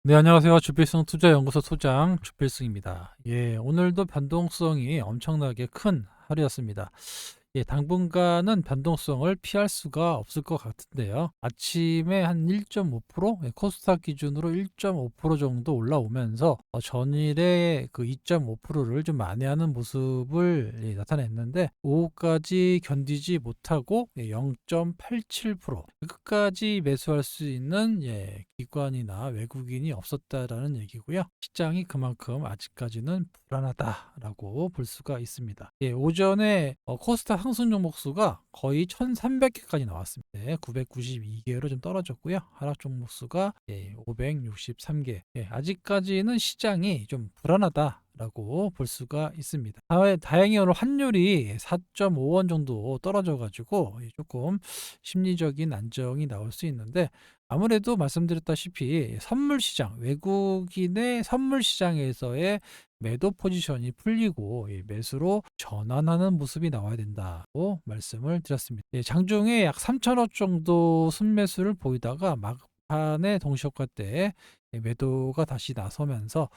네, 안녕하세요. 주필승 투자연구소 소장 주필승입니다. 예, 오늘도 변동성이 엄청나게 큰 하루였습니다. 예, 당분간은 변동성을 피할 수가 없을 것 같은데요. 아침에 한 1.5%, 코스닥 기준으로 1.5% 정도 올라오면서 전일에 그 2.5%를 좀 만회하는 모습을 나타냈는데 오후까지 견디지 못하고 0.87% 끝까지 매수할 수 있는 기관이나 외국인이 없었다라는 얘기고요. 시장이 그만큼 아직까지는 불안하다라고 볼 수가 있습니다. 예, 오전에 코스닥 상승 종목 수가 거의 1,300개까지 나왔습니다. 992개로 좀 떨어졌고요. 하락 종목 수가 563개. 아직까지는 시장이 좀 불안하다라고 볼 수가 있습니다. 다행히 오늘 환율이 4.5원 정도 떨어져가지고 조금 심리적인 안정이 나올 수 있는데 아무래도 말씀드렸다시피 선물 시장, 외국인의 선물 시장에서의 매도 포지션이 풀리고 매수로 전환하는 모습이 나와야 된다고 말씀을 드렸습니다. 장중에 약 3천억 정도 순매수를 보이다가 막판에 동시효과 때 매도가 다시 나서면서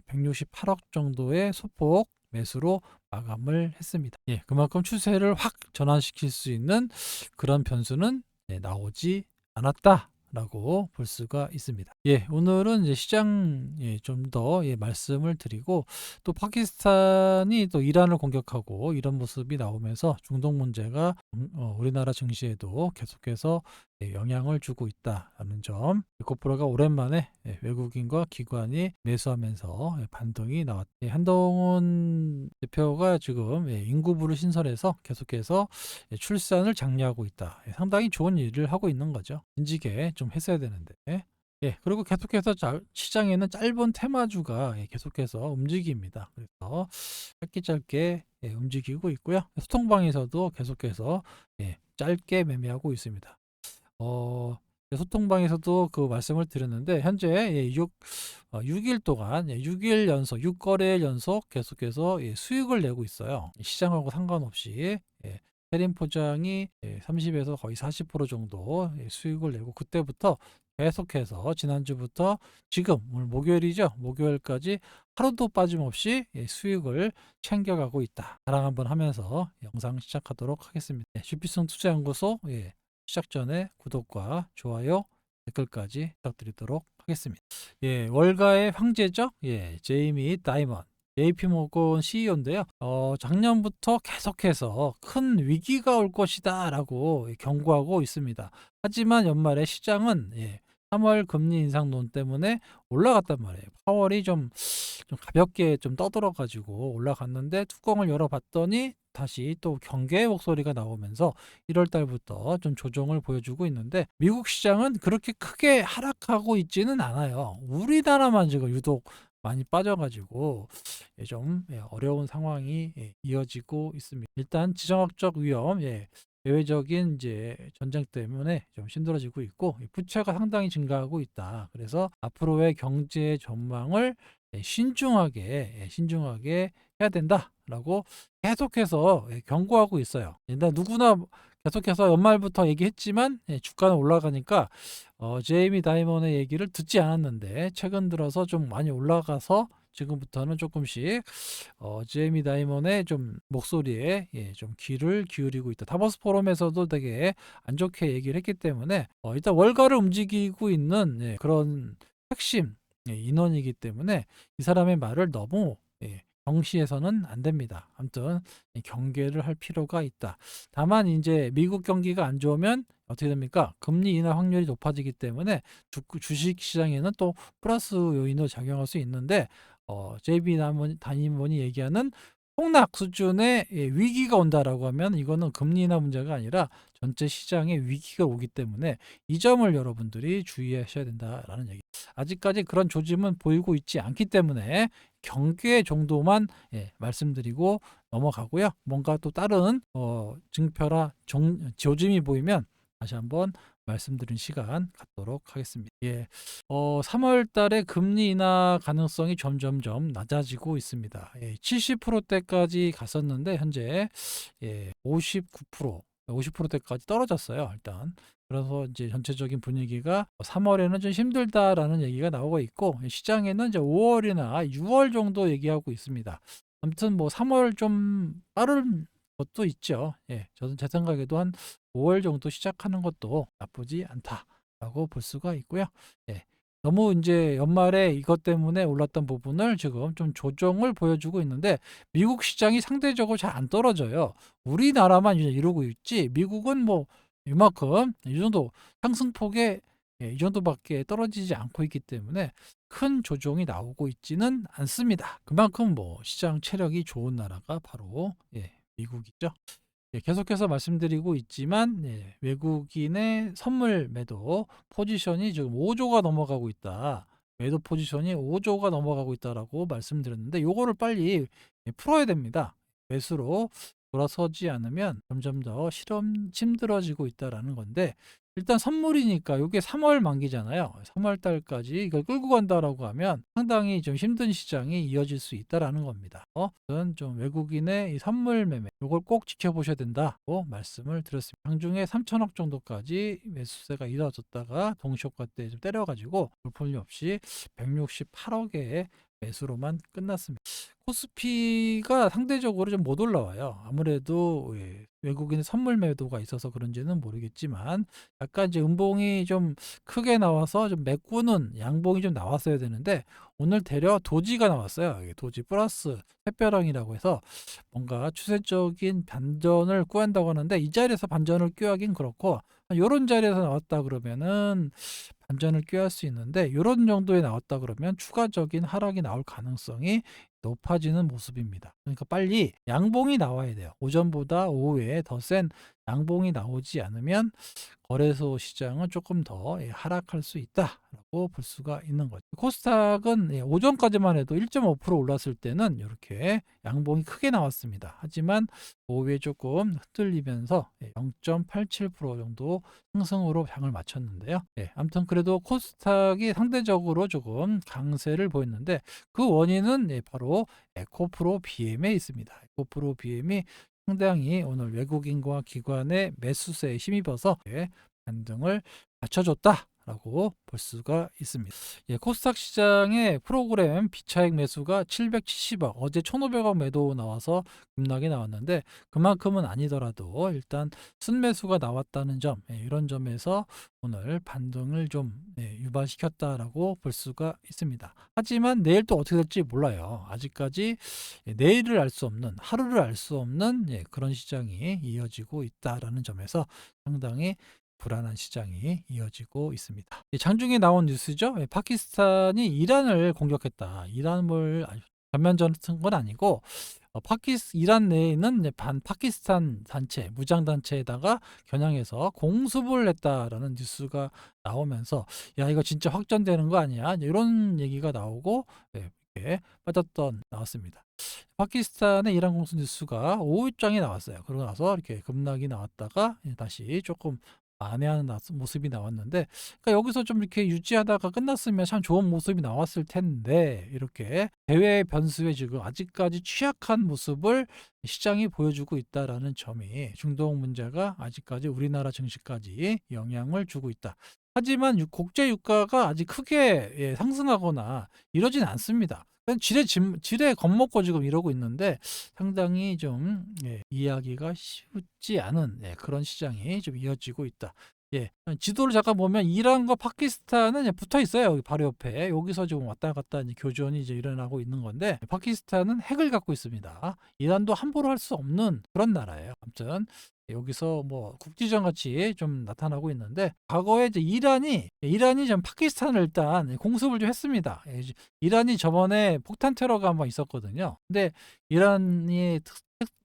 168억 정도의 소폭 매수로 마감을 했습니다. 그만큼 추세를 확 전환시킬 수 있는 그런 변수는 나오지 않았다. 라고 볼 수가 있습니다. 오늘은 이제 시장 좀 더 말씀을 드리고 또 파키스탄이 또 이란을 공격하고 이런 모습이 나오면서 중동 문제가 우리나라 증시에도 계속해서 영향을 주고 있다는 점. 에코프로가 오랜만에 외국인과 기관이 매수하면서 반등이 나왔다. 한동훈 대표가 지금 인구부를 신설해서 계속해서 출산을 장려하고 있다. 상당히 좋은 일을 하고 있는 거죠. 진지게 좀 했어야 되는데. 그리고 계속해서 시장에는 짧은 테마주가 계속해서 움직입니다. 그래서 짧게 움직이고 있고요. 소통방에서도 계속해서 짧게 매매하고 있습니다. 소통방에서도 그 말씀을 드렸는데 현재 6일 동안 6일 연속 6거래일 연속 계속해서 수익을 내고 있어요. 시장하고 상관없이 세림 포장이 30에서 거의 40% 정도 수익을 내고 그때부터 계속해서 지난주부터 지금 오늘 목요일이죠. 목요일까지 하루도 빠짐없이 수익을 챙겨가고 있다. 자랑 한번 하면서 영상 시작하도록 하겠습니다. 주피성 투자연구소 시작 전에 구독과 좋아요, 댓글까지 부탁드리도록 하겠습니다. 월가의 황제죠? 제이미 다이먼. JP모건 CEO인데요. 작년부터 계속해서 큰 위기가 올 것이다라고 경고하고 있습니다. 하지만 연말에 시장은 3월 금리 인상론 때문에 올라갔단 말이에요. 파월이 좀 가볍게 좀 떠들어 가지고 올라갔는데 뚜껑을 열어봤더니 다시 또 경계의 목소리가 나오면서 1월 달부터 좀 조정을 보여주고 있는데 미국 시장은 그렇게 크게 하락하고 있지는 않아요. 우리나라만 지금 유독 많이 빠져가지고 좀 어려운 상황이 이어지고 있습니다. 일단 지정학적 위험, 대외적인 이제 전쟁 때문에 좀 힘들어지고 있고 부채가 상당히 증가하고 있다. 그래서 앞으로의 경제 전망을 신중하게 해야 된다라고 계속해서 경고하고 있어요. 일단 누구나 계속해서 연말부터 얘기했지만 주가는 올라가니까 제이미 다이먼의 얘기를 듣지 않았는데 최근 들어서 좀 많이 올라가서 지금부터는 조금씩 제이미 다이먼의 좀 목소리에 좀 귀를 기울이고 있다. 다보스 포럼에서도 되게 안 좋게 얘기를 했기 때문에 일단 월가를 움직이고 있는 그런 핵심 인원이기 때문에 이 사람의 말을 너무 경시해서는 안 됩니다. 아무튼 경계를 할 필요가 있다. 다만 이제 미국 경기가 안 좋으면 어떻게 됩니까? 금리 인하 확률이 높아지기 때문에 주식 시장에는 또 플러스 요인으로 작용할 수 있는데 JB 다니몬이 얘기하는 폭락 수준의 위기가 온다라고 하면 이거는 금리 인하 문제가 아니라 전체 시장에 위기가 오기 때문에 이 점을 여러분들이 주의하셔야 된다라는 얘기. 아직까지 그런 조짐은 보이고 있지 않기 때문에 경계 정도만 말씀드리고 넘어가고요. 뭔가 또 다른 증표라 조짐이 보이면 다시 한번 말씀드린 시간 갖도록 하겠습니다. 3월 달에 금리 인하 가능성이 점점점 낮아지고 있습니다. 70%대까지 갔었는데 현재 59%, 50%대까지 떨어졌어요. 일단 그래서 이제 전체적인 분위기가 3월에는 좀 힘들다라는 얘기가 나오고 있고, 시장에는 이제 5월이나 6월 정도 얘기하고 있습니다. 아무튼 뭐 3월 좀 빠른 것도 있죠. 예, 저는 제 생각에도 한 5월 정도 시작하는 것도 나쁘지 않다라고 볼 수가 있고요. 예. 너무 이제 연말에 이것 때문에 올랐던 부분을 지금 좀 조정을 보여주고 있는데, 미국 시장이 상대적으로 잘 안 떨어져요. 우리나라만 이제 이러고 있지, 미국은 뭐 이만큼 이 정도 상승폭에, 이 정도밖에 떨어지지 않고 있기 때문에 큰 조정이 나오고 있지는 않습니다. 그만큼 뭐 시장 체력이 좋은 나라가 바로 미국이죠. 계속해서 말씀드리고 있지만, 외국인의 선물 매도 포지션이 지금 5조가 넘어가고 있다. 매도 포지션이 5조가 넘어가고 있다라고 말씀드렸는데, 요거를 빨리 풀어야 됩니다. 매수로 돌아서지 않으면 점점 더 실험 힘들어지고 있다라는 건데, 일단 선물이니까 요게 3월 만기잖아요. 3월 달까지 이걸 끌고 간다라고 하면 상당히 좀 힘든 시장이 이어질 수 있다라는 겁니다. 저는 좀 외국인의 이 선물 매매 요걸 꼭 지켜보셔야 된다고 말씀을 드렸습니다. 장중에 3천억 정도까지 매수세가 이뤄졌다가 동시효과 때 좀 때려가지고 볼품이 없이 168억의 매수로만 끝났습니다. 코스피가 상대적으로 좀 못 올라와요. 아무래도 외국인 선물 매도가 있어서 그런지는 모르겠지만, 약간 이제 음봉이 좀 크게 나와서 좀 메꾸는 양봉이 좀 나왔어야 되는데, 오늘 되려 도지가 나왔어요. 이게 도지 플러스 샛별형이라고 해서 뭔가 추세적인 반전을 구한다고 하는데, 이 자리에서 반전을 꾀하긴 그렇고, 요런 자리에서 나왔다 그러면은 반전을 꾀할 수 있는데, 요런 정도에 나왔다 그러면 추가적인 하락이 나올 가능성이 높아지는 모습입니다. 그러니까 빨리 양봉이 나와야 돼요. 오전보다 오후에 더 센 양봉이 나오지 않으면 거래소 시장은 조금 더 하락할 수 있다라고 볼 수가 있는 거죠. 코스닥은 오전까지만 해도 1.5% 올랐을 때는 이렇게 양봉이 크게 나왔습니다. 하지만 오후에 조금 흔들리면서 0.87% 정도 상승으로 장을 마쳤는데요. 아무튼 그래도 코스닥이 상대적으로 조금 강세를 보였는데, 그 원인은 바로 에코프로 BM에 있습니다. 에코프로 BM이 상당히 오늘 외국인과 기관의 매수세에 힘입어서 반등을 맞춰줬다라고 볼 수가 있습니다. 코스닥 시장의 프로그램 비차익 매수가 770억, 어제 1,500억 매도 나와서 급락이 나왔는데, 그만큼은 아니더라도 일단 순매수가 나왔다는 점, 이런 점에서 오늘 반등을 좀 유발시켰다라고 볼 수가 있습니다. 하지만 내일 또 어떻게 될지 몰라요. 아직까지 내일을 알 수 없는, 하루를 알 수 없는 그런 시장이 이어지고 있다라는 점에서 상당히 불안한 시장이 이어지고 있습니다. 장중에 나온 뉴스죠. 파키스탄이 이란을 공격했다. 이란을 전면전한 건 아니고, 이란 내에 있는 반 파키스탄 단체, 무장 단체에다가 겨냥해서 공습을 했다라는 뉴스가 나오면서, 야, 이거 진짜 확전되는 거 아니야? 이런 얘기가 나오고, 이렇게 빠졌던 나왔습니다. 파키스탄의 이란 공습 뉴스가 오후장에 나왔어요. 그러고 나서 이렇게 급락이 나왔다가 다시 조금 만회하는 모습이 나왔는데, 그러니까 여기서 좀 이렇게 유지하다가 끝났으면 참 좋은 모습이 나왔을 텐데, 이렇게 대외 변수에 지금 아직까지 취약한 모습을 시장이 보여주고 있다라는 점이, 중동 문제가 아직까지 우리나라 증시까지 영향을 주고 있다. 하지만 국제 유가가 아직 크게 상승하거나 이러진 않습니다. 지레 겁먹고 지금 이러고 있는데, 상당히 좀 이해하기가 쉽지 않은 그런 시장이 좀 이어지고 있다. 지도를 잠깐 보면 이란과 파키스탄은 붙어 있어요. 바로 옆에. 여기서 지금 왔다 갔다 이제 교전이 이제 일어나고 있는 건데, 파키스탄은 핵을 갖고 있습니다. 이란도 함부로 할 수 없는 그런 나라예요. 아무튼 여기서 뭐 국지전 같이 좀 나타나고 있는데, 과거에 이제 이란이 좀 파키스탄을 일단 공습을 좀 했습니다. 이란이 저번에 폭탄 테러가 한번 있었거든요. 근데 이란이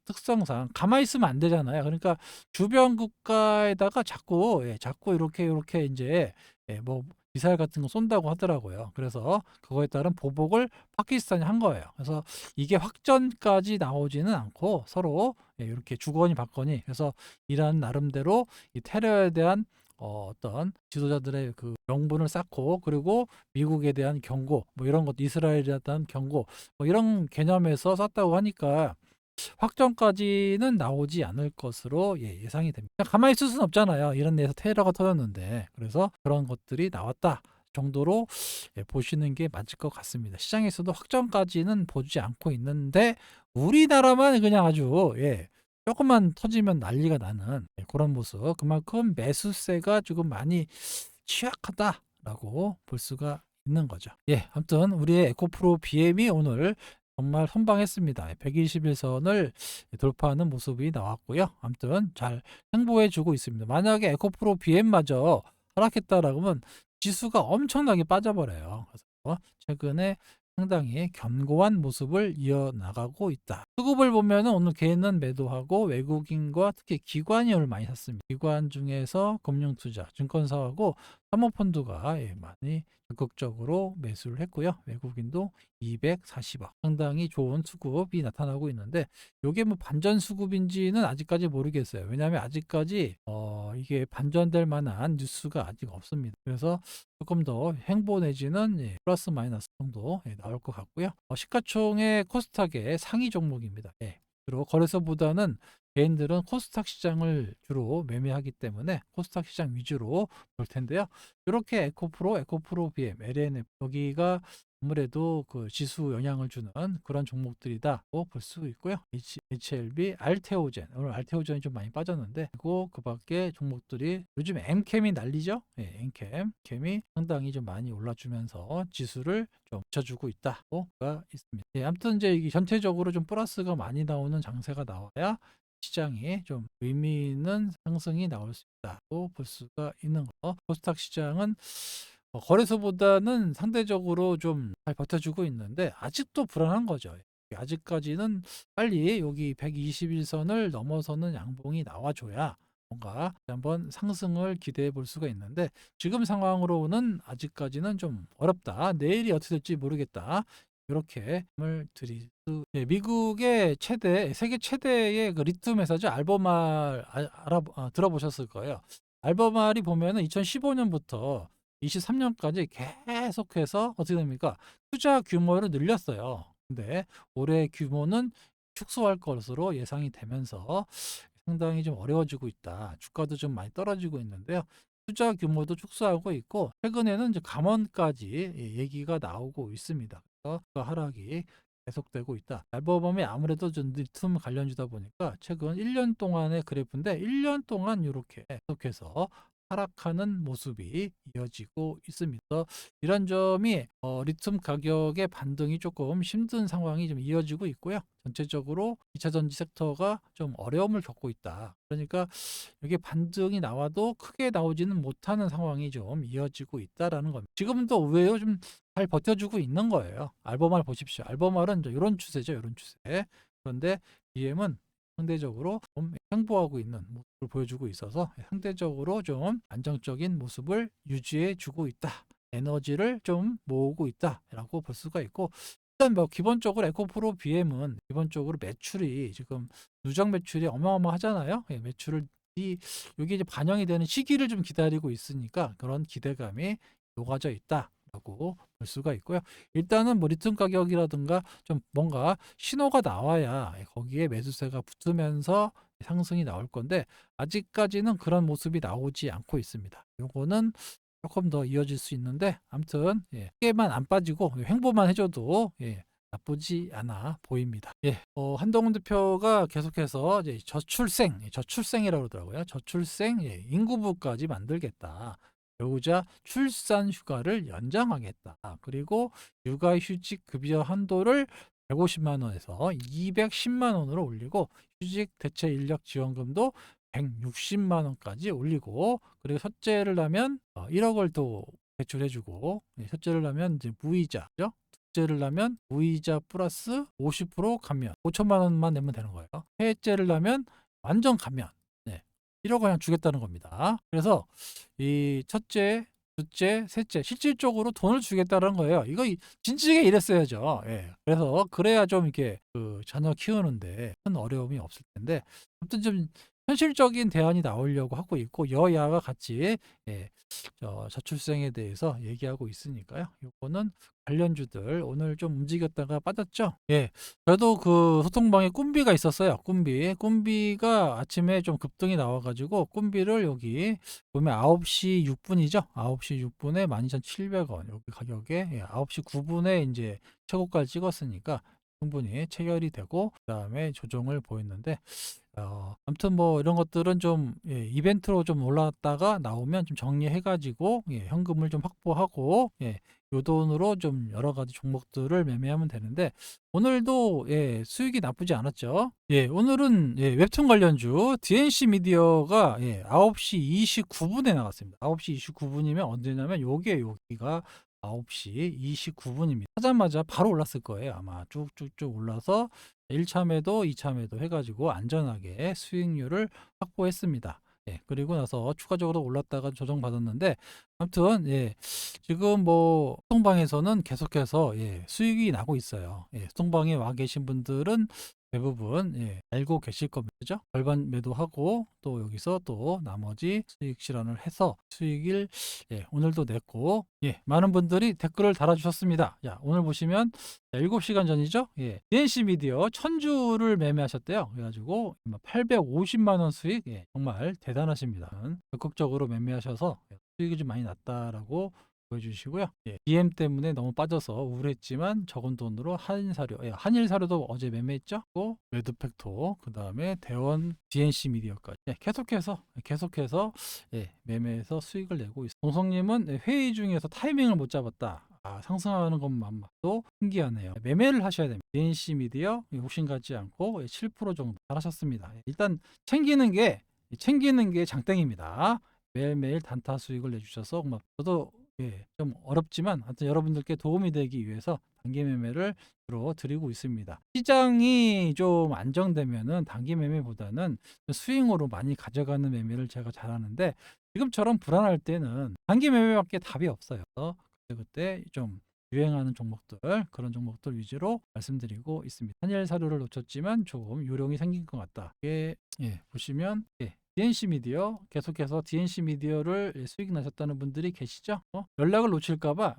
특성상 가만히 있으면 안 되잖아요. 그러니까 주변 국가에다가 자꾸 이렇게 이제 뭐 미사일 같은 거 쏜다고 하더라고요. 그래서 그거에 따른 보복을 파키스탄이 한 거예요. 그래서 이게 확전까지 나오지는 않고 서로 이렇게 주거니 받거니, 그래서 이란 나름대로 이 테러에 대한 어떤 지도자들의 그 명분을 쌓고, 그리고 미국에 대한 경고, 뭐 이런 것, 이스라엘에 대한 경고, 뭐 이런 개념에서 썼다고 하니까, 확정까지는 나오지 않을 것으로 예상이 됩니다. 가만히 있을 수는 없잖아요. 이런 데에서 테러가 터졌는데. 그래서 그런 것들이 나왔다 정도로 보시는 게 맞을 것 같습니다. 시장에서도 확정까지는 보지 않고 있는데 우리나라만 그냥 아주 조금만 터지면 난리가 나는 그런 모습. 그만큼 매수세가 조금 많이 취약하다라고 볼 수가 있는 거죠. 아무튼 우리의 에코프로 BM이 오늘 정말 선방했습니다. 121선을 돌파하는 모습이 나왔고요. 아무튼 잘 행보해 주고 있습니다. 만약에 에코프로 BM마저 하락했다라고 하면 지수가 엄청나게 빠져버려요. 그래서 최근에 상당히 견고한 모습을 이어나가고 있다. 수급을 보면은 오늘 개인은 매도하고 외국인과 특히 기관이 많이 샀습니다. 기관 중에서 금융투자, 증권사하고 사모펀드가 많이 적극적으로 매수를 했고요. 외국인도 240억. 상당히 좋은 수급이 나타나고 있는데 이게 뭐 반전 수급인지는 아직까지 모르겠어요. 왜냐하면 아직까지 이게 반전될 만한 뉴스가 아직 없습니다. 그래서 조금 더 횡보 내지는 플러스 마이너스 정도 나올 것 같고요. 시가총액 코스닥의 상위 종목입니다. 주로 거래소보다는 개인들은 코스닥 시장을 주로 매매하기 때문에 코스닥 시장 위주로 볼 텐데요. 이렇게 에코프로 BM, LNF 여기가 아무래도 그 지수 영향을 주는 그런 종목들이다고 볼 수 있고요. HLB, 알테오젠, 오늘 알테오젠이 좀 많이 빠졌는데 그리고 그 밖에 종목들이 요즘 엠캠이 난리죠. 엠캠이 상당히 좀 많이 올라주면서 지수를 좀 붙여주고 있다고가 있습니다. 아무튼 이제 이게 전체적으로 좀 플러스가 많이 나오는 장세가 나와야 시장에 좀 의미 있는 상승이 나올 수 있다고 볼 수가 있는 거. 코스닥 시장은 거래소보다는 상대적으로 좀 잘 버텨주고 있는데 아직도 불안한 거죠. 아직까지는 빨리 여기 121선을 넘어서는 양봉이 나와줘야 뭔가 한번 상승을 기대해 볼 수가 있는데 지금 상황으로는 아직까지는 좀 어렵다. 내일이 어떻게 될지 모르겠다. 이렇게 을 드릴 수 미국의 세계 최대의 그 리튬 회사죠. 알버말 들어보셨을 거예요. 알버말이 보면은 2015년부터 23년까지 계속해서 어떻게 됩니까? 투자 규모를 늘렸어요. 근데 올해 규모는 축소할 것으로 예상이 되면서 상당히 좀 어려워지고 있다. 주가도 좀 많이 떨어지고 있는데요. 투자 규모도 축소하고 있고 최근에는 이제 감원까지 얘기가 나오고 있습니다. 그래서 그 하락이 계속되고 있다. 알버범이 아무래도 좀 리튬 관련주다 보니까 최근 1년 동안의 그래프인데 1년 동안 이렇게 계속해서 하락하는 모습이 이어지고 있습니다. 이런 점이 리튬 가격의 반등이 조금 힘든 상황이 좀 이어지고 있고요. 전체적으로 2차 전지 섹터가 좀 어려움을 겪고 있다. 그러니까 이게 반등이 나와도 크게 나오지는 못하는 상황이 좀 이어지고 있다라는 겁니다. 지금도 의외로 좀 잘 버텨주고 있는 거예요. 알버말 보십시오. 알버말은 이런 추세죠. 이런 추세. 그런데 BM은 상대적으로 좀 횡보하고 있는 모습을 보여주고 있어서 상대적으로 좀 안정적인 모습을 유지해 주고 있다. 에너지를 좀 모으고 있다라고 볼 수가 있고 일단 뭐 기본적으로 에코프로 BM은 기본적으로 매출이 지금 누적 매출이 어마어마하잖아요. 매출을 여기 이제 반영이 되는 시기를 좀 기다리고 있으니까 그런 기대감이 녹아져 있다라고 볼 수가 있고요. 일단은 뭐 리튬 가격이라든가 좀 뭔가 신호가 나와야 거기에 매수세가 붙으면서 상승이 나올 건데 아직까지는 그런 모습이 나오지 않고 있습니다. 요거는 조금 더 이어질 수 있는데 아무튼 크게만 안 빠지고 횡보만 해줘도 나쁘지 않아 보입니다. 한동훈 대표가 계속해서 이제 저출생이라고 그러더라고요. 저출생 인구부까지 만들겠다. 배우자 출산 휴가를 연장하겠다. 그리고 육아휴직 급여 한도를 150만 원에서 210만 원으로 올리고 휴직 대체 인력 지원금도 160만 원까지 올리고 그리고 첫째를 낳으면 1억을 또 대출해주고 첫째를 낳으면 이제 무이자죠. 둘째를 낳으면 무이자 플러스 50% 감면 5천만 원만 내면 되는 거예요. 셋째를 낳으면 완전 감면 1억 그냥 주겠다는 겁니다. 그래서 이 첫째, 둘째, 셋째 실질적으로 돈을 주겠다는 거예요. 이거 진지하게 이랬어야죠. 그래서 그래야 좀 이렇게 그 자녀 키우는데 큰 어려움이 없을 텐데 아무튼 좀 현실적인 대안이 나오려고 하고 있고 여야가 같이 예 저출생에 대해서 얘기하고 있으니까요. 요거는 관련주들 오늘 좀 움직였다가 빠졌죠. 예. 저도 그 소통방에 꿈비가 있었어요. 꿈비가 아침에 좀 급등이 나와 가지고 꿈비를 여기 보면 9시 6분이죠. 9시 6분에 12,700원 여기 가격에 9시 9분에 인제 최고가를 찍었으니까 충분히 체결이 되고 그다음에 조정을 보였는데 아무튼 뭐 이런 것들은 좀 이벤트로 좀 올랐다가 나오면 좀 정리해 가지고 현금을 좀 확보하고 요 돈으로 좀 여러 가지 종목들을 매매하면 되는데 오늘도 수익이 나쁘지 않았죠. 오늘은 웹툰 관련주 DNC 미디어가 9시 29분에 나갔습니다. 9시 29분이면 언제냐면 여기가 9시 29분입니다. 하자마자 바로 올랐을 거예요. 아마 쭉쭉쭉 올라서 1차 매도, 2차 매도 해가지고 안전하게 수익률을 확보했습니다. 그리고 나서 추가적으로 올랐다가 조정받았는데 아무튼 지금 뭐 소통방에서는 계속해서 수익이 나고 있어요. 소통방에 와 계신 분들은 대부분 알고 계실 겁니다. 그죠? 절반 매도하고 또 여기서 또 나머지 수익 실현을 해서 수익을 오늘도 냈고 많은 분들이 댓글을 달아주셨습니다. 오늘 보시면 7시간 전이죠. DNC 미디어 1000주를 매매하셨대요. 그래가지고 850만 원 수익 정말 대단하십니다. 적극적으로 매매하셔서 수익이 좀 많이 났다라고 보여주시고요. DM 때문에 너무 빠져서 우울했지만 적은 돈으로 한일사료, 한일사료도 어제 매매했죠. 또 매드팩토, 그 다음에 대원 DNC 미디어까지 계속해서 매매해서 수익을 내고 있습니다. 동성님은 회의 중에서 타이밍을 못 잡았다. 상승하는 것만 봐도 신기하네요. 매매를 하셔야 됩니다. DNC 미디어 욕심 갖지 않고 7% 정도 잘하셨습니다. 일단 챙기는 게 장땡입니다. 매일매일 단타 수익을 내주셔서 저도 좀 어렵지만 하여튼 여러분들께 도움이 되기 위해서 단기 매매를 주로 드리고 있습니다. 시장이 좀 안정되면은 단기 매매보다는 스윙으로 많이 가져가는 매매를 제가 잘하는데 지금처럼 불안할 때는 단기 매매밖에 답이 없어요. 그때 좀 유행하는 종목들 그런 종목들 위주로 말씀드리고 있습니다. 한일 사료를 놓쳤지만 조금 요령이 생긴 것 같다. 이게 보시면 DNC 미디어 계속해서 DNC 미디어를 수익 나셨다는 분들이 계시죠? 연락을 놓칠까봐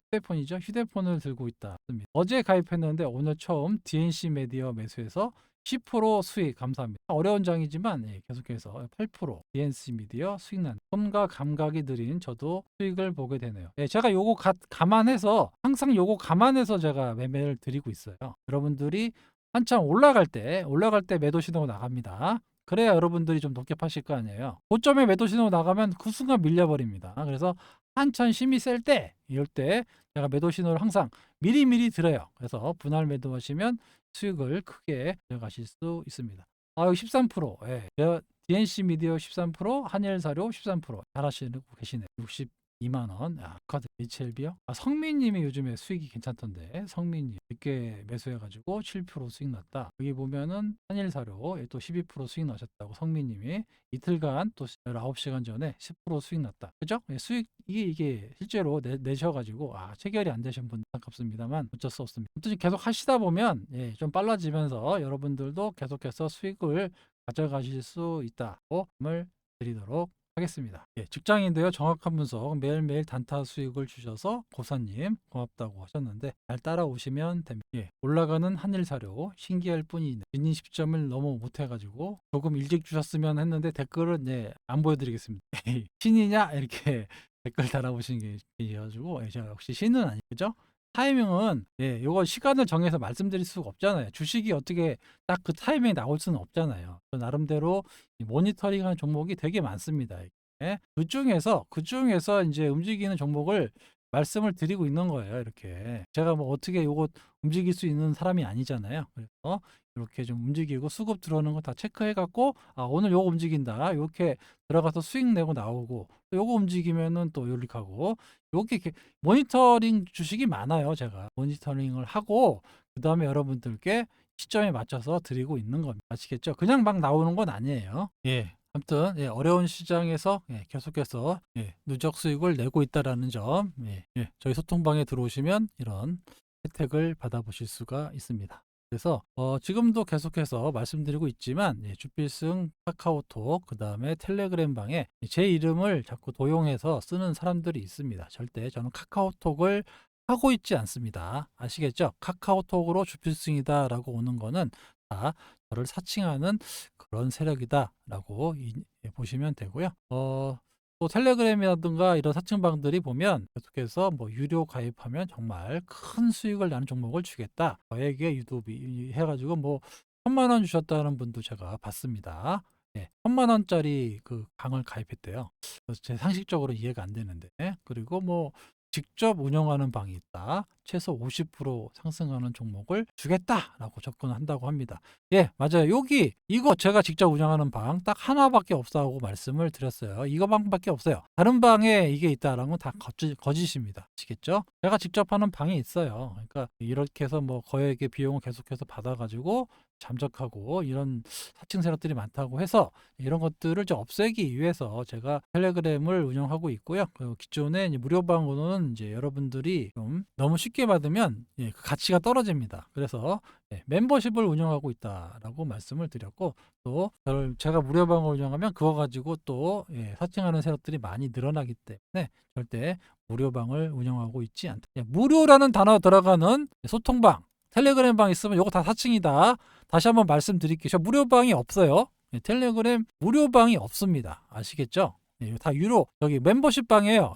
휴대폰을 들고 있다. 어제 가입했는데 오늘 처음 DNC 미디어 매수해서 10% 수익 감사합니다. 어려운 장이지만 계속해서 8% DNC 미디어 수익 난 손과 감각이 느린 저도 수익을 보게 되네요. 제가 요거 감안해서 항상 요거 감안해서 제가 매매를 드리고 있어요. 여러분들이 한참 올라갈 때 매도 신호 나갑니다. 그래야 여러분들이 좀 높게 파실 거 아니에요. 고점에 매도 신호 나가면 그 순간 밀려버립니다. 그래서 한참 힘이 셀 때, 이럴 때 제가 매도 신호를 항상 미리미리 드려요. 그래서 분할 매도하시면 수익을 크게 가져가실 수 있습니다. 이거 13%. DNC 미디어 13%, 한일사료 13% 잘하시고 계시네요. 62만 원. 카드 HLB요? 성민님이 요즘에 수익이 괜찮던데 성민님 늦게 매수해가지고 7% 수익 났다. 여기 보면은 한일사료 또 12% 수익 나셨다고 성민님이 이틀간 또 19시간 전에 10% 수익 났다. 그죠? 수익 이게 실제로 내셔가지고 체결이 안 되신 분 안타깝습니다만 어쩔 수 없습니다. 아무튼 계속 하시다 보면 좀 빨라지면서 여러분들도 계속해서 수익을 가져가실 수 있다고 말씀을 드리도록 하겠습니다. 직장인데요. 정확한 분석 매일매일 단타 수익을 주셔서 고사님 고맙다고 하셨는데 잘 따라오시면 됩니다. 올라가는 한일사료 신기할 뿐이네. 윈닝 10점을 너무 못해가지고 조금 일찍 주셨으면 했는데 댓글은 안 보여드리겠습니다. 신이냐 이렇게 댓글 달아보신 게 계셔가지고 제가 역시 신은 아니죠. 타이밍은 요거 시간을 정해서 말씀드릴 수가 없잖아요. 주식이 어떻게 딱 그 타이밍에 나올 수는 없잖아요. 나름대로 모니터링하는 종목이 되게 많습니다. 그중에서 이제 움직이는 종목을 말씀을 드리고 있는 거예요. 이렇게 제가 뭐 어떻게 요거 움직일 수 있는 사람이 아니잖아요. 그래서 이렇게 좀 움직이고 수급 들어오는 거 다 체크해 갖고 오늘 요거 움직인다. 이렇게 들어가서 수익 내고 나오고 또 요거 움직이면은 또 요렇게 하고 요렇게 모니터링 주식이 많아요. 제가 모니터링을 하고 그다음에 여러분들께 시점에 맞춰서 드리고 있는 겁니다. 아시겠죠? 그냥 막 나오는 건 아니에요. 아무튼 어려운 시장에서 계속해서 누적 수익을 내고 있다라는 점 저희 소통방에 들어오시면 이런 혜택을 받아보실 수가 있습니다. 그래서 지금도 계속해서 말씀드리고 있지만 주필승, 카카오톡, 그다음에 텔레그램 방에 제 이름을 자꾸 도용해서 쓰는 사람들이 있습니다. 절대 저는 카카오톡을 하고 있지 않습니다. 아시겠죠? 카카오톡으로 주필승이다라고 오는 거는 다 저를 사칭하는 그런 세력이다라고 보시면 되고요. 또 텔레그램이라든가 이런 사칭방들이 보면 계속해서 뭐 유료 가입하면 정말 큰 수익을 나는 종목을 주겠다. 저에게 유도비 해가지고 뭐 1,000만 원 주셨다는 분도 제가 봤습니다. 1,000만 원짜리 그 강을 가입했대요. 그래서 제 상식적으로 이해가 안 되는데. 그리고 뭐 직접 운영하는 방이 있다. 최소 50% 상승하는 종목을 주겠다라고 접근한다고 합니다. 맞아요. 여기 이거 제가 직접 운영하는 방 딱 하나밖에 없다고 말씀을 드렸어요. 이거 방밖에 없어요. 다른 방에 이게 있다라는 건 다 거짓입니다. 아시겠죠? 제가 직접 하는 방이 있어요. 그러니까 이렇게 해서 뭐 거액의 비용을 계속해서 받아가지고 잠적하고 이런 사칭 세력들이 많다고 해서 이런 것들을 좀 없애기 위해서 제가 텔레그램을 운영하고 있고요. 그 기존의 무료방으로는 이제 여러분들이 좀 너무 쉽게 받으면 그 가치가 떨어집니다. 그래서 멤버십을 운영하고 있다라고 말씀을 드렸고, 또 제가 무료방을 운영하면 그거 가지고 또 사칭하는 세력들이 많이 늘어나기 때문에 절대 무료방을 운영하고 있지 않다. 무료라는 단어 들어가는 소통방, 텔레그램 방 있으면 이거 다 사칭이다. 다시 한번 말씀드릴게요. 저 무료방이 없어요. 텔레그램 무료방이 없습니다. 아시겠죠? 다 유료, 여기 멤버십 방이에요.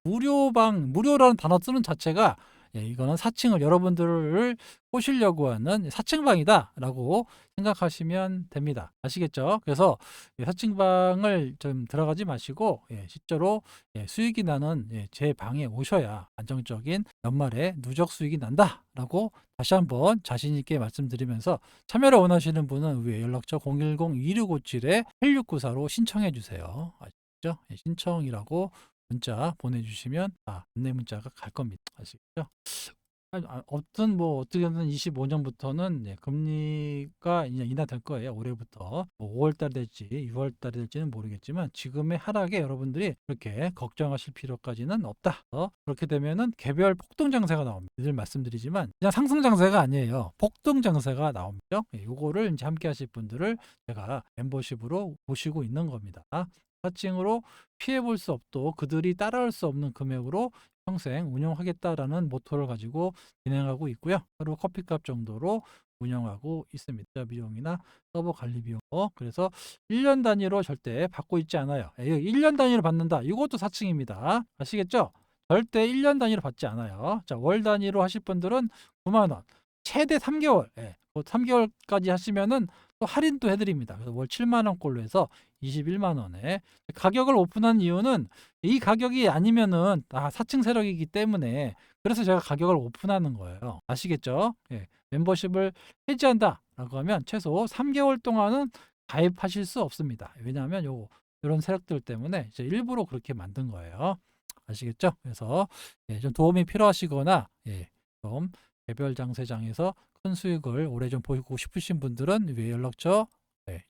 무료방, 무료라는 단어 쓰는 자체가 이거는 사칭을 여러분들을 꼬시려고 하는 사칭방이다라고 생각하시면 됩니다. 아시겠죠? 그래서 사칭방을 좀 들어가지 마시고 실제로 수익이 나는 제 방에 오셔야 안정적인 연말에 누적 수익이 난다라고 다시 한번 자신 있게 말씀드리면서 참여를 원하시는 분은 위에 연락처 010-2657-8694로 신청해 주세요. 아시죠? 신청이라고 문자 보내주시면 안내 문자가 갈 겁니다. 아시겠죠? 어떤 뭐 어떻게든 25년부터는 금리가 이제 인하될 거예요. 올해부터 뭐 5월달 될지 6월달이 될지는 모르겠지만 지금의 하락에 여러분들이 그렇게 걱정하실 필요까지는 없다. 그렇게 되면은 개별 폭등 장세가 나옵니다. 늘 말씀드리지만 그냥 상승 장세가 아니에요. 폭등 장세가 나옵니다. 요거를 이제 함께 하실 분들을 제가 멤버십으로 모시고 있는 겁니다. 사칭으로 피해 볼 수 없도 그들이 따라올 수 없는 금액으로 평생 운영하겠다라는 모토를 가지고 진행하고 있고요. 하루 커피값 정도로 운영하고 있습니다. 비용이나 서버 관리 비용. 그래서 1년 단위로 절대 받고 있지 않아요. 1년 단위로 받는다. 이것도 사칭입니다. 아시겠죠? 절대 1년 단위로 받지 않아요. 자, 월 단위로 하실 분들은 9만 원. 최대 3개월. 3개월까지 하시면은 또 할인도 해드립니다. 그래서 월 7만 원꼴로 해서 21만 원에 가격을 오픈한 이유는 이 가격이 아니면은 사칭 세력이기 때문에 그래서 제가 가격을 오픈하는 거예요. 아시겠죠? 멤버십을 해지한다라고 하면 최소 3개월 동안은 가입하실 수 없습니다. 왜냐하면 이런 세력들 때문에 이제 일부러 그렇게 만든 거예요. 아시겠죠? 그래서 좀 도움이 필요하시거나 좀 개별 장세장에서 큰 수익을 오래 좀 보이고 싶으신 분들은 위에 연락처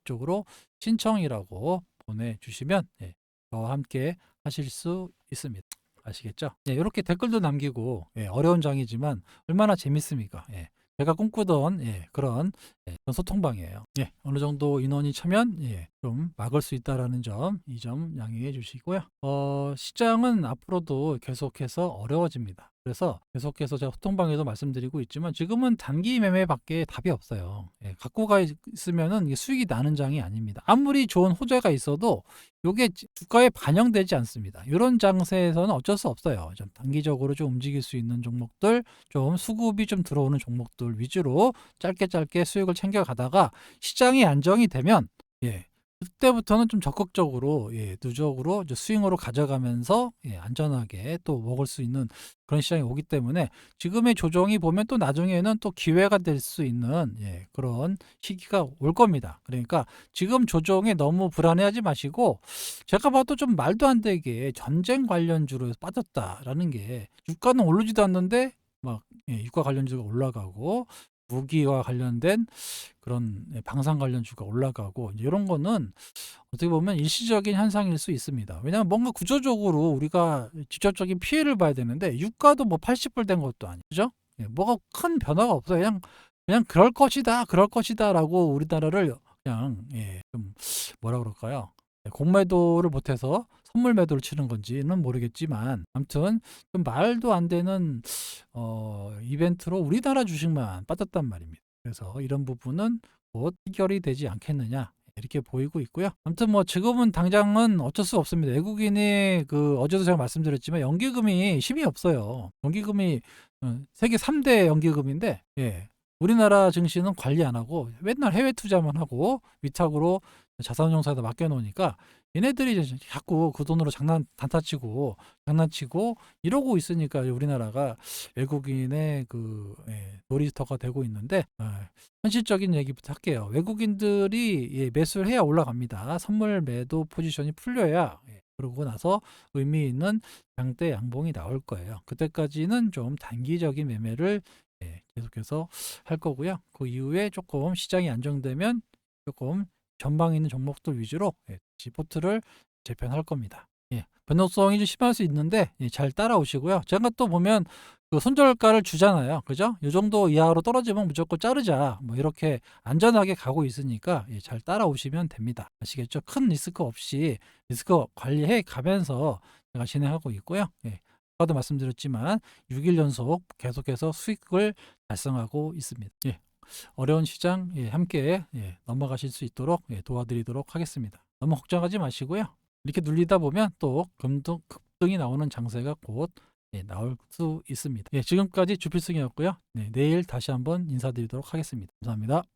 이쪽으로 신청이라고 보내주시면 저와 함께 하실 수 있습니다. 아시겠죠? 이렇게 댓글도 남기고 어려운 장이지만 얼마나 재밌습니까? 제가 꿈꾸던 그런 소통방이에요. 어느 정도 인원이 차면 좀 막을 수 있다라는 점, 이 점 양해해 주시고요. 시장은 앞으로도 계속해서 어려워집니다. 그래서 계속해서 제가 소통방에도 말씀드리고 있지만 지금은 단기 매매밖에 답이 없어요. 갖고 가 있으면은 이게 수익이 나는 장이 아닙니다. 아무리 좋은 호재가 있어도 이게 주가에 반영되지 않습니다. 이런 장세에서는 어쩔 수 없어요. 좀 단기적으로 좀 움직일 수 있는 종목들, 좀 수급이 좀 들어오는 종목들 위주로 짧게 수익을 챙겨가다가 시장이 안정이 되면 그때부터는 좀 적극적으로 누적으로 이제 스윙으로 가져가면서 안전하게 또 먹을 수 있는 그런 시장이 오기 때문에 지금의 조정이 보면 또 나중에는 또 기회가 될 수 있는 그런 시기가 올 겁니다. 그러니까 지금 조정에 너무 불안해하지 마시고 제가 봐도 좀 말도 안 되게 전쟁 관련주로 빠졌다라는 게 주가는 오르지도 않는데 막 유가 관련주가 올라가고 무기와 관련된 그런 방산 관련주가 올라가고 이런 거는 어떻게 보면 일시적인 현상일 수 있습니다. 왜냐하면 뭔가 구조적으로 우리가 직접적인 피해를 봐야 되는데 유가도 뭐 80불 된 것도 아니죠. 뭐가 큰 변화가 없어요. 그냥 그냥 그럴 것이다, 그럴 것이다라고 우리나라를 그냥 좀 뭐라 그럴까요? 공매도를 못해서 선물 매도를 치는 건지는 모르겠지만 아무튼 좀 말도 안 되는 이벤트로 우리나라 주식만 빠졌단 말입니다. 그래서 이런 부분은 곧 해결이 되지 않겠느냐 이렇게 보이고 있고요. 아무튼 뭐 지금은 당장은 어쩔 수 없습니다. 외국인이 어제도 제가 말씀드렸지만 연기금이 힘이 없어요. 연기금이 세계 3대 연기금인데 우리나라 증시는 관리 안 하고 맨날 해외 투자만 하고 위탁으로 자산운용사에다 맡겨놓으니까 얘네들이 이제 자꾸 그 돈으로 단타치고 장난치고 이러고 있으니까 우리나라가 외국인의 놀이터가 되고 있는데 현실적인 얘기부터 할게요. 외국인들이 매수를 해야 올라갑니다. 선물 매도 포지션이 풀려야 그러고 나서 의미 있는 장대 양봉이 나올 거예요. 그때까지는 좀 단기적인 매매를 계속해서 할 거고요. 그 이후에 조금 시장이 안정되면 조금 전방에 있는 종목들 위주로 포트를 재편할 겁니다. 변동성이 좀 심할 수 있는데 잘 따라오시고요. 제가 또 보면 그 손절가를 주잖아요. 그죠? 이 정도 이하로 떨어지면 무조건 자르자. 뭐 이렇게 안전하게 가고 있으니까 잘 따라오시면 됩니다. 아시겠죠? 큰 리스크 없이 리스크 관리해 가면서 제가 진행하고 있고요. 아까도 말씀드렸지만 6일 연속 계속해서 수익을 달성하고 있습니다. 어려운 시장 함께 넘어가실 수 있도록 도와드리도록 하겠습니다. 너무 걱정하지 마시고요. 이렇게 눌리다 보면 또 급등이 나오는 장세가 곧 나올 수 있습니다. 지금까지 주필승이었고요. 내일 다시 한번 인사드리도록 하겠습니다. 감사합니다.